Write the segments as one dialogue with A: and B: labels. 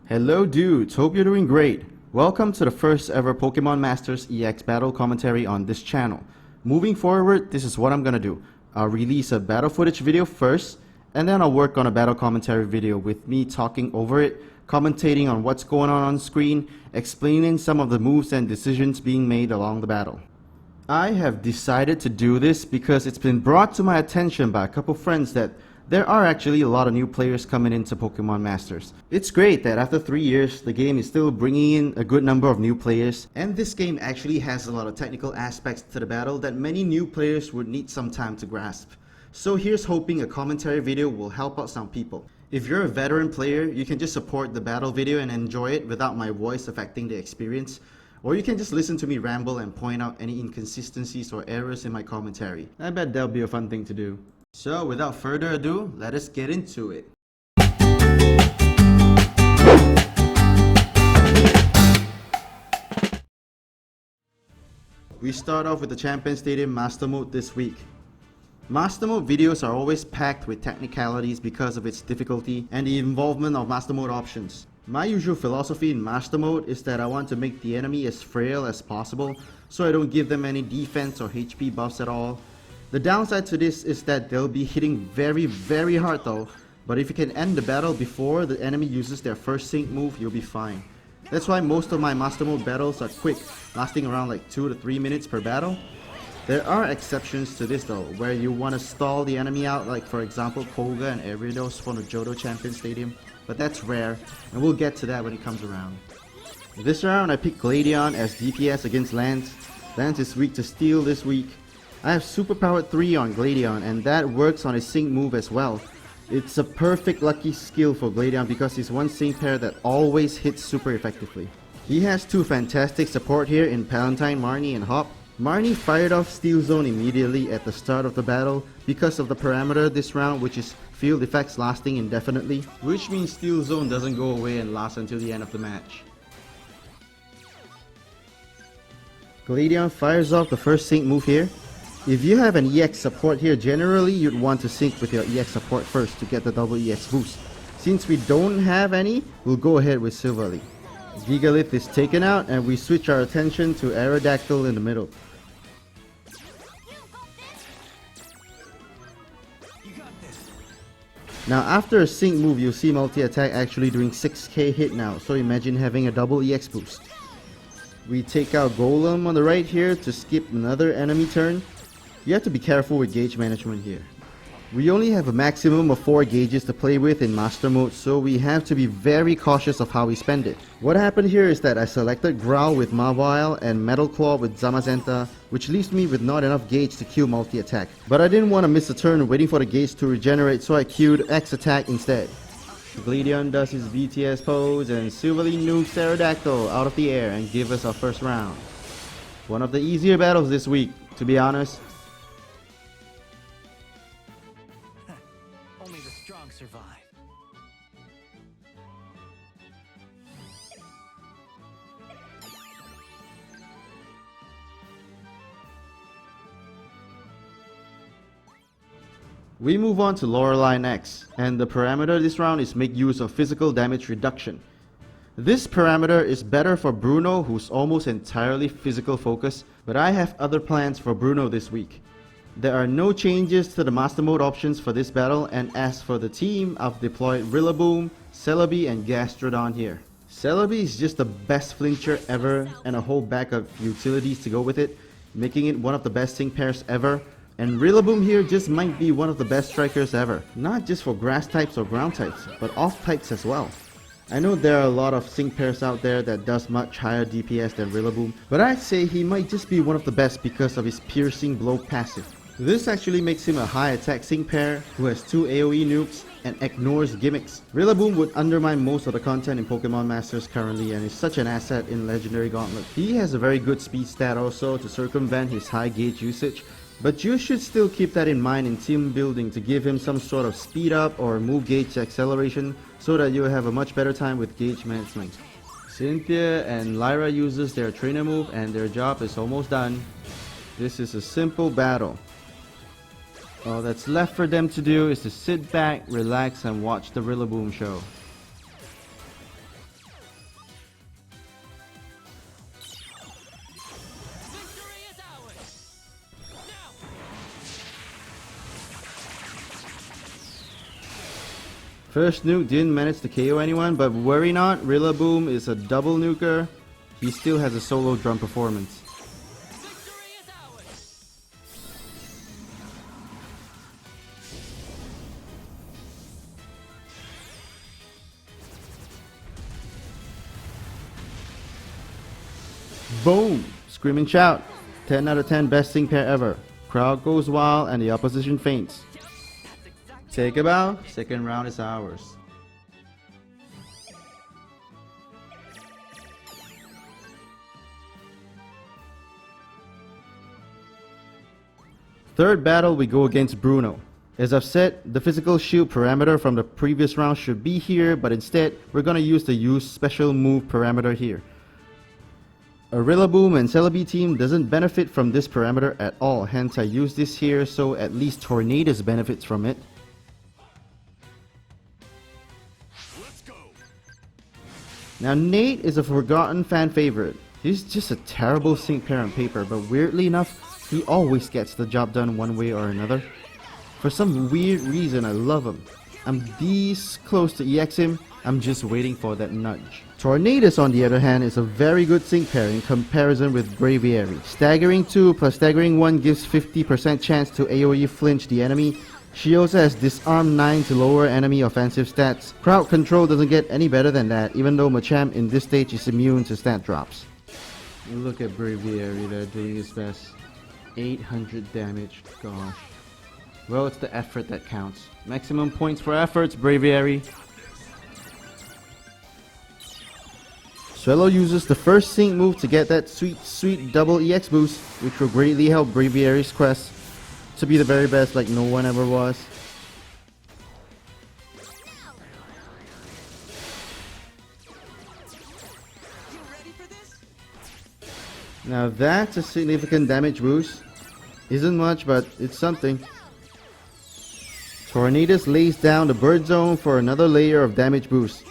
A: Hello dudes, hope you're doing great. Welcome to the first ever Pokemon Masters EX battle commentary on this channel. Moving forward, this is what I'm gonna do. I'll release a battle footage video first, and then I'll work on a battle commentary video with me talking over it, commentating on what's going on screen, explaining some of the moves and decisions being made along the battle. I have decided to do this because it's been brought to my attention by a couple friends that there are actually a lot of new players coming into Pokemon Masters. It's great that after 3 years, the game is still bringing in a good number of new players, and this game actually has a lot of technical aspects to the battle that many new players would need some time to grasp. So here's hoping a commentary video will help out some people. If you're a veteran player, you can just support the battle video and enjoy it without my voice affecting the experience. Or you can just listen to me ramble and point out any inconsistencies or errors in my commentary. I bet that'll be a fun thing to do. So without further ado, let us get into it. We start off with the Champion Stadium Master Mode this week. Master Mode videos are always packed with technicalities because of its difficulty and the involvement of Master Mode options. My usual philosophy in Master Mode is that I want to make the enemy as frail as possible, so I don't give them any defense or HP buffs at all. The downside to this is that they'll be hitting very hard though, but if you can end the battle before the enemy uses their first sync move, you'll be fine. That's why most of my Master Mode battles are quick, lasting around like 2 to 3 minutes per battle. There are exceptions to this though, where you want to stall the enemy out, like for example Koga and Eridos from the Johto Champion Stadium, but that's rare, and we'll get to that when it comes around. This round I picked Gladion as DPS against Lance. Lance is weak to Steel this week. I have Superpowered 3 on Gladion, and that works on his sync move as well. It's a perfect lucky skill for Gladion because he's one sync pair that always hits super effectively. He has two fantastic support here in Palentine, Marnie and Hop. Marnie fired off Steel Zone immediately at the start of the battle because of the parameter this round, which is field effects lasting indefinitely, which means Steel Zone doesn't go away and last until the end of the match. Gladion fires off the first sync move here. If you have an EX support here, generally you'd want to sync with your EX support first to get the double EX boost. Since we don't have any, we'll go ahead with Silvally. Gigalith is taken out and we switch our attention to Aerodactyl in the middle. Now after a sync move, you'll see multi-attack actually doing 6k hit now, so imagine having a double EX boost. We take out Golem on the right here to skip another enemy turn. You have to be careful with gauge management here. We only have a maximum of 4 gauges to play with in Master Mode, so we have to be very cautious of how we spend it. What happened here is that I selected Growl with Mawile and Metal Claw with Zamazenta, which leaves me with not enough gauge to queue multi-attack. But I didn't want to miss a turn waiting for the gauge to regenerate, so I queued X attack instead. Gladion does his BTS pose and Silvally nukes Aerodactyl out of the air and gives us our first round. One of the easier battles this week, to be honest.
B: Only the strong survive.
A: We move on to Lorelei next, and the parameter this round is make use of physical damage reduction. This parameter is better for Bruno, who's almost entirely physical focused, but I have other plans for Bruno this week. There are no changes to the Master Mode options for this battle, and as for the team, I've deployed Rillaboom, Celebi and Gastrodon here. Celebi is just the best flincher ever and a whole bag of utilities to go with it, making it one of the best sync pairs ever. And Rillaboom here just might be one of the best strikers ever, not just for grass types or ground types, but off types as well. I know there are a lot of sync pairs out there that does much higher DPS than Rillaboom, but I'd say he might just be one of the best because of his piercing blow passive. This actually makes him a high attack sync pair who has 2 AoE nukes and ignores gimmicks. Rillaboom would undermine most of the content in Pokemon Masters currently and is such an asset in Legendary Gauntlet. He has a very good speed stat also to circumvent his high gauge usage, but you should still keep that in mind in team building to give him some sort of speed up or move gauge acceleration so that you'll have a much better time with gauge management. Cynthia and Lyra uses their trainer move and their job is almost done. This is a simple battle. All that's left for them to do is to sit back, relax and watch the Rillaboom show. First nuke didn't manage to KO anyone, but worry not, Rillaboom is a double nuker. He still has a solo drum performance. Boom! Screaming shout. 10 out of 10 best sync pair ever. Crowd goes wild and the opposition faints. Take a bow. Second round is ours. Third battle we go against Bruno. As I've said, the physical shield parameter from the previous round should be here, but instead we're gonna use the use special move parameter here. A Rillaboom and Celebi team doesn't benefit from this parameter at all, hence I use this here so at least Tornadus benefits from it. Now Nate is a forgotten fan favorite. He's just a terrible sync pair on paper, but weirdly enough, he always gets the job done one way or another. For some weird reason I love him. I'm this close to EX him, I'm just waiting for that nudge. Tornadus on the other hand is a very good sync pair in comparison with Braviary. Staggering 2 plus staggering 1 gives 50% chance to AoE flinch the enemy. She also has disarm 9 to lower enemy offensive stats. Crowd control doesn't get any better than that, even though Machamp in this stage is immune to stat drops. Look at Braviary there doing his best. 800 damage, gosh. Well, it's the effort that counts. Maximum points for efforts, Braviary. Swellow uses the first sync move to get that sweet double EX boost, which will greatly help Braviary's quest to be the very best like no one ever was. Now that's a significant damage boost. Isn't much, but it's something. Tornadus lays down the bird zone for another layer of damage boost.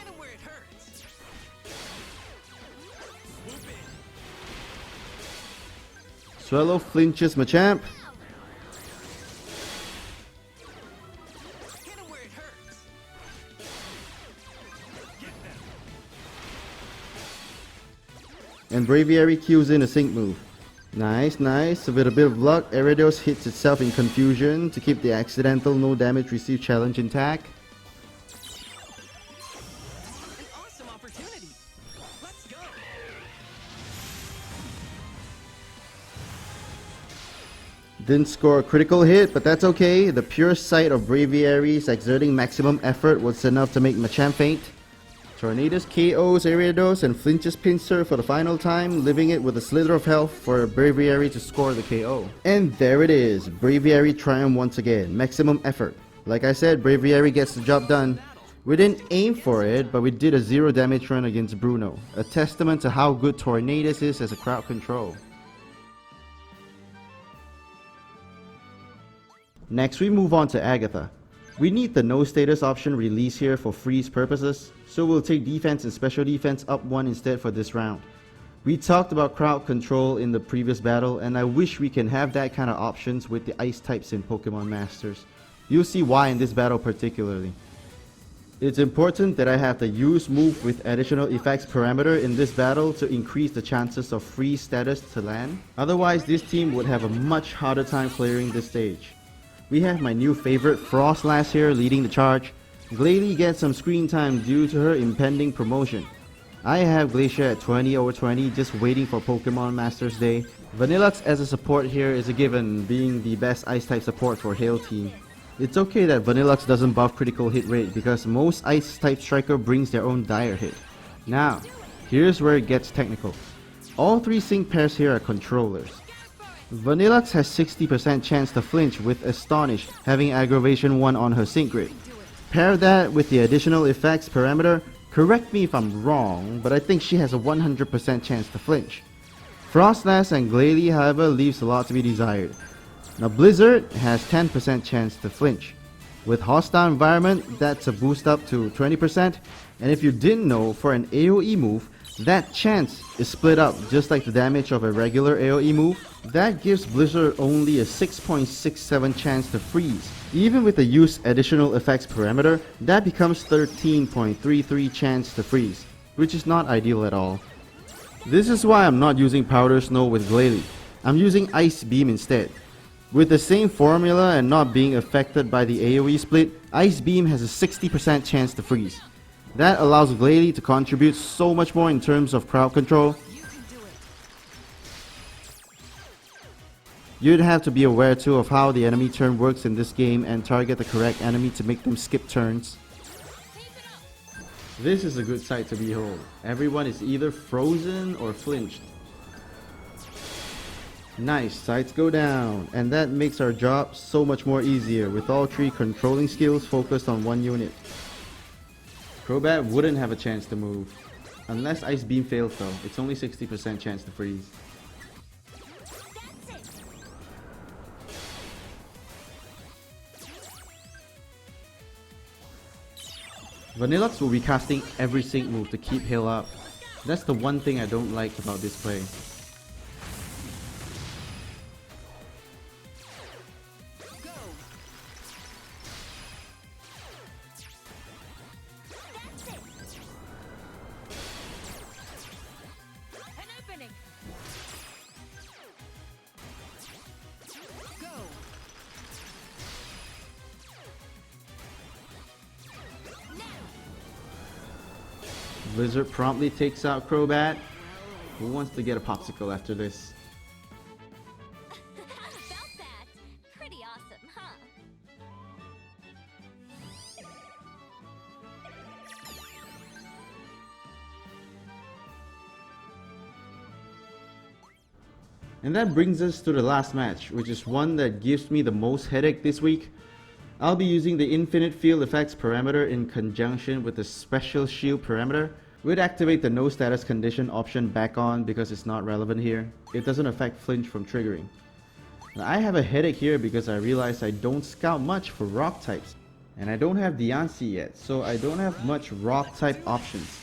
A: Swellow flinches Machamp. And Braviary cues in a sync move. Nice, nice. With a bit of luck, Ariados hits itself in confusion to keep the accidental no damage received challenge intact.
B: An awesome opportunity. Let's go.
A: Didn't score a critical hit, but that's okay. The pure sight of Braviary's exerting maximum effort was enough to make Machamp faint. Tornadus KOs Ariados and flinches Pinsir for the final time, leaving it with a slither of health for Braviary to score the KO. And there it is, Braviary triumph once again, maximum effort. Like I said, Braviary gets the job done. We didn't aim for it, but we did a 0 damage run against Bruno, a testament to how good Tornadus is as a crowd control. Next we move on to Agatha. We need the no status option released here for freeze purposes, so we'll take defense and special defense up 1 instead for this round. We talked about crowd control in the previous battle, and I wish we can have that kind of options with the ice types in Pokemon Masters. You'll see why in this battle particularly. It's important that I have the use move with additional effects parameter in this battle to increase the chances of freeze status to land. Otherwise this team would have a much harder time clearing this stage. We have my new favorite Froslass here leading the charge. Glalie gets some screen time due to her impending promotion. I have Glacia at 20/20 just waiting for Pokemon Masters Day. Vanilluxe as a support here is a given, being the best ice type support for Hail team. It's okay that Vanilluxe doesn't buff critical hit rate because most ice type striker brings their own dire hit. Now, here's where it gets technical. All 3 sync pairs here are controllers. Vanilluxe has 60% chance to flinch with Astonish, having aggravation 1 on her sync grid. Pair that with the additional effects parameter, correct me if I'm wrong, but I think she has a 100% chance to flinch. Froslass and Glalie however leaves a lot to be desired. Now Blizzard has 10% chance to flinch. With Hostile Environment, that's a boost up to 20%, and if you didn't know, for an AoE move, That chance is split up just like the damage of a regular AoE move. That gives Blizzard only a 6.67 chance to freeze. Even with the use additional effects parameter, that becomes 13.33 chance to freeze, which is not ideal at all. This is why I'm not using Powder Snow with Glalie. I'm using Ice Beam instead. With the same formula and not being affected by the AoE split, Ice Beam has a 60% chance to freeze. That allows Glalie to contribute so much more in terms of crowd control. You'd have to be aware too of how the enemy turn works in this game and target the correct enemy to make them skip turns. This is a good sight to behold. Everyone is either frozen or flinched. Nice, sights go down, and that makes our job so much more easier with all three controlling skills focused on one unit. Crobat wouldn't have a chance to move. Unless Ice Beam fails though, it's only 60% chance to freeze. Vanilluxe will be casting every sync move to keep heal up. That's the one thing I don't like about this play. Blizzard promptly takes out Crobat. Who wants to get a popsicle after this?
C: How about that? Pretty awesome, huh?
A: And that brings us to the last match, which is one that gives me the most headache this week. I'll be using the Infinite Field Effects parameter in conjunction with the Special Shield parameter. We'd activate the No Status Condition option back on because it's not relevant here. It doesn't affect flinch from triggering. Now, I have a headache here because I realized I don't scout much for rock types. And I don't have Diancie yet, so I don't have much rock type options.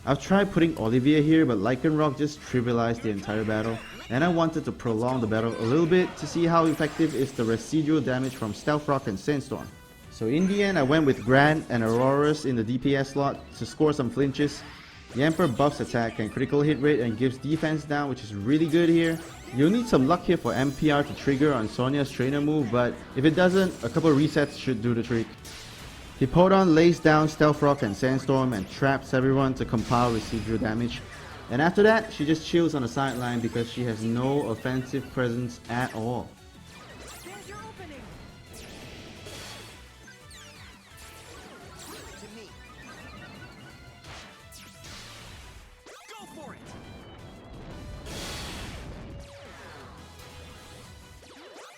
A: I've tried putting Olivia here, but Lycanroc just trivialized the entire battle. And I wanted to prolong the battle a little bit to see how effective is the residual damage from Stealth Rock and Sandstorm. So in the end I went with Grant and Aurorus in the DPS slot to score some flinches. Yamper buffs attack and critical hit rate and gives defense down, which is really good here. You'll need some luck here for MPR to trigger on Sonia's trainer move, but if it doesn't, a couple resets should do the trick. Hippowdon lays down Stealth Rock and Sandstorm and traps everyone to compile residual damage. And after that, she just chills on the sideline because she has no offensive presence at all.
B: There's your opening. To me. Go for it.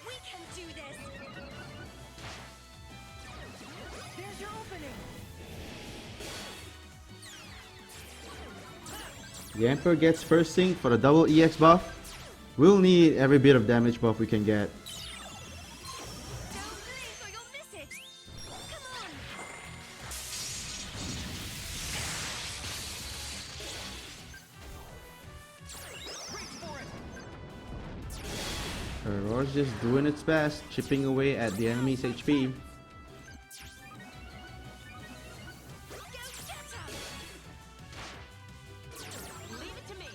C: We can do this!
B: There's your opening.
A: Yamper gets first sync for the double EX buff. We'll need every bit of damage buff we can get.
C: Don't blink or you'll miss it! Come on!
B: Reach for it.
A: Aurora's just doing its best, chipping away at the enemy's HP.
B: Leave it to me.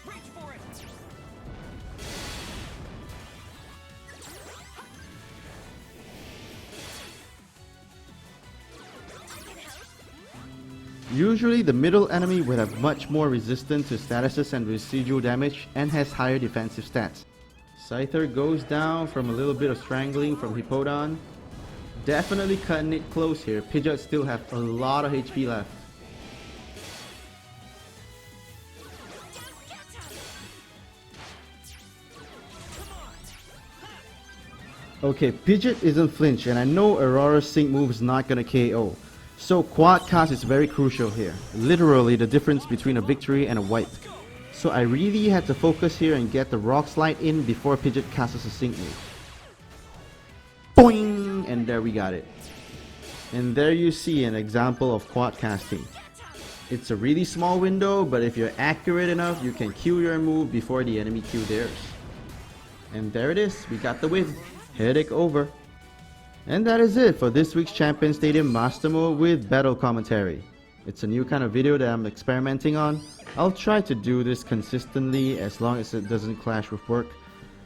B: Reach for it.
C: I can help!
A: Usually the middle enemy would have much more resistance to statuses and residual damage and has higher defensive stats. Scyther goes down from a little bit of strangling from Hippowdon. Definitely cutting it close here. Pidgeot still have a lot of HP left. Okay, Pidgeot isn't flinch and I know Aurora's sync move is not gonna KO. So quad cast is very crucial here. Literally the difference between a victory and a wipe. So I really had to focus here and get the Rock Slide in before Pidgeot casts a sync move. Boing! And there we got it. And there you see an example of quad casting. It's a really small window, but if you're accurate enough, you can Q your move before the enemy Q theirs. And there it is, we got the win. Headache over. And that is it for this week's Champion Stadium Master Mode with battle commentary. It's a new kind of video that I'm experimenting on. I'll try to do this consistently as long as it doesn't clash with work.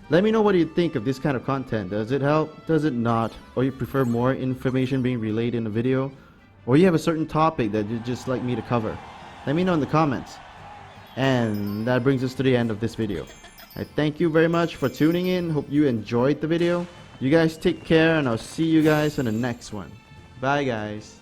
A: Let me know what you think of this kind of content. Does it help? Does it not? Or you prefer more information being relayed in a video? Or you have a certain topic that you'd just like me to cover? Let me know in the comments. And that brings us to the end of this video. I thank you very much for tuning in. Hope you enjoyed the video. You guys take care, and I'll see you guys in the next one. Bye guys.